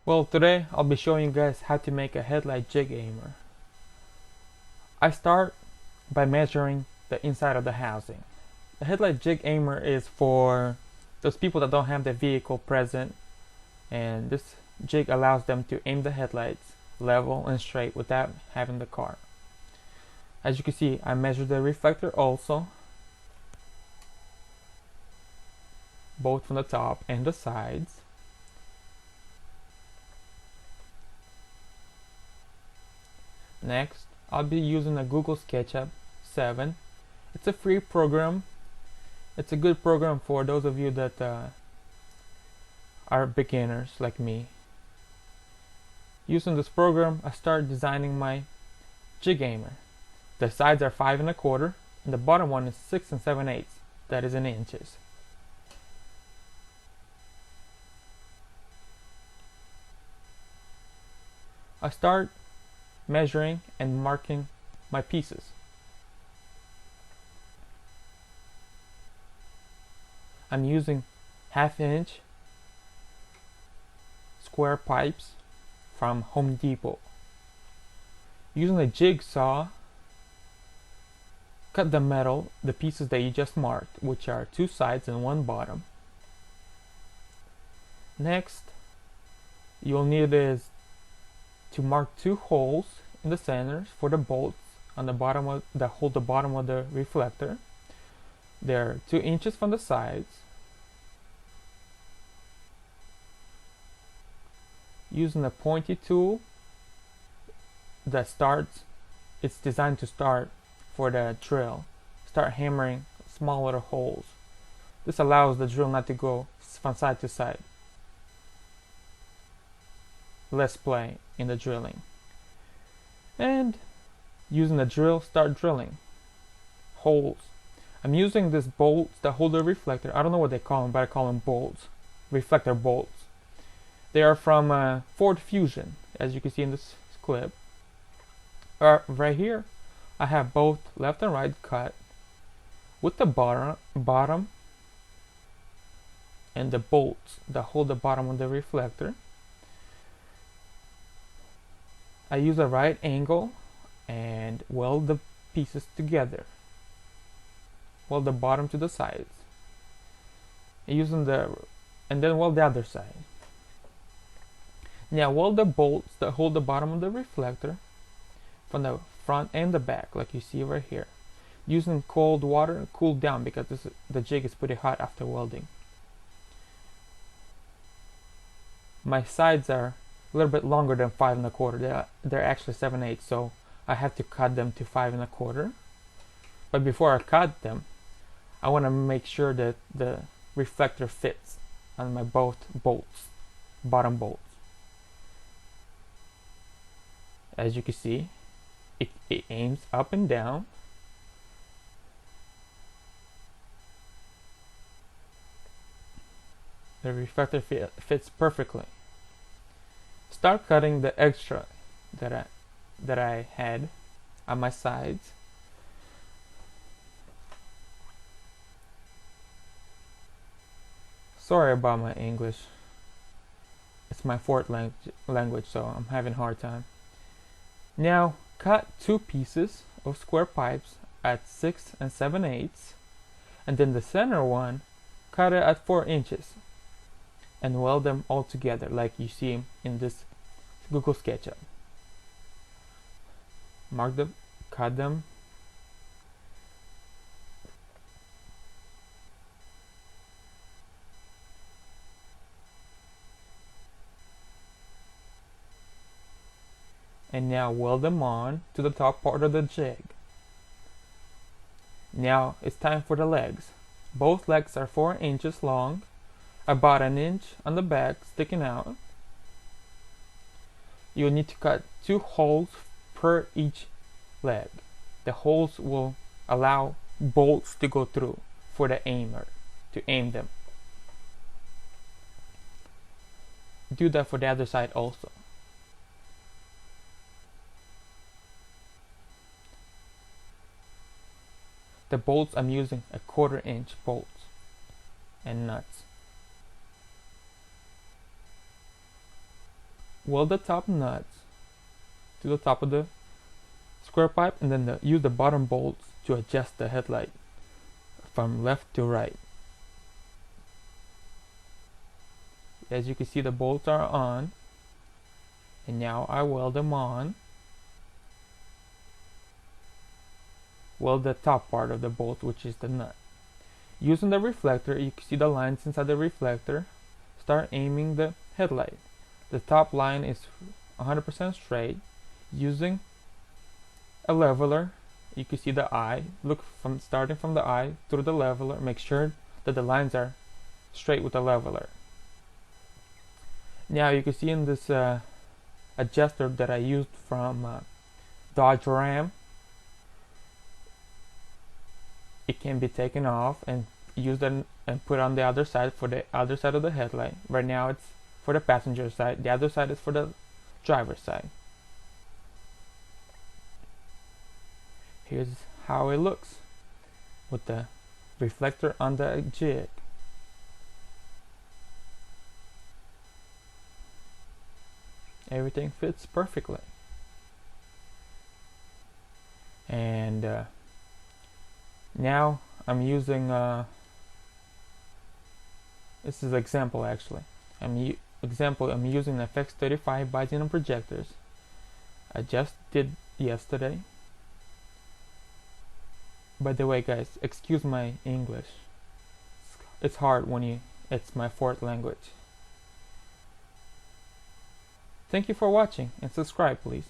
Well, today I'll be showing you guys how to make a headlight jig aimer. I start by measuring the inside of the housing. The headlight jig aimer is for those people that don't have the vehicle present, and this jig allows them to aim the headlights level and straight without having the car. As you can see, I measured the reflector also, both from the top and the sides. Next, I'll be using a Google Sketchup 7. It's a free program. It's a good program for those of you that are beginners like me. Using this program, I start designing my jig aimer. The sides are 5 1/4, and the bottom one is 6 7/8. That is in inches. I start measuring and marking my pieces. I'm using 1/2 inch square pipes from Home Depot. Using a jigsaw, cut the pieces that you just marked, which are 2 sides and 1 bottom. Next, you'll need is to mark 2 holes in the centers for the bolts on the bottom that hold the bottom of the reflector. They're 2 inches from the sides. Using a pointy tool that it's designed to start for the drill. Start hammering small little holes. This allows the drill not to go from side to side. Less play in the drilling. And using the drill, start drilling holes. I'm using these bolts that hold the reflector. I don't know what they call them, but I call them bolts. Reflector bolts. They are from Ford Fusion, as you can see in this clip. Right here, I have both left and right cut with the bottom and the bolts that hold the bottom of the reflector. I use a right angle and weld the pieces together. Weld the bottom to the sides. And then weld the other side. Now weld the bolts that hold the bottom of the reflector from the front and the back, like you see right here. Using cold water, cool down because the jig is pretty hot after welding. My sides are a little bit longer than 5 1/4. They're actually 7/8, so I have to cut them to 5 1/4. But before I cut them, I want to make sure that the reflector fits on my both bolts, bottom bolts. As you can see, it aims up and down. The reflector fits perfectly. Start cutting the extra that I had on my sides. Sorry about my English. It's my fourth language, so I'm having a hard time. Now cut 2 pieces of square pipes at 6 7/8, and then the center one cut it at 4 inches and weld them all together like you see in this Google Sketchup. Mark them, cut them, and now weld them on to the top part of the jig. Now it's time for the legs. Both legs are 4 inches long, about 1 inch on the back sticking out. You'll need to cut 2 holes per each leg. The holes will allow bolts to go through for the aimer to aim them. Do that for the other side also. The bolts, I'm using a 1/4 inch bolts and nuts. weld the top nuts to the top of the square pipe, and then use the bottom bolts to adjust the headlight from left to right. As you can see, the bolts are on, and now I weld them on. Weld the top part of the bolt, which is the nut. Using the reflector, you can see the lines inside the reflector. Start aiming the headlight. The top line is 100% straight. Using a leveler, you can see the eye. Look from starting from the eye through the leveler. Make sure that the lines are straight with the leveler. Now you can see in this adjuster that I used from Dodge Ram, it can be taken off and used and put on the other side for the other side of the headlight. Right now it's for the passenger side. The other side is for the driver's side. Here's how it looks with the reflector on the jig. Everything fits perfectly. And now I'm using this is example actually. I'm using the FX35 bi-xenon projectors. I just did yesterday. By the way, guys, excuse my English. It's hard when it's my fourth language. Thank you for watching, and subscribe please.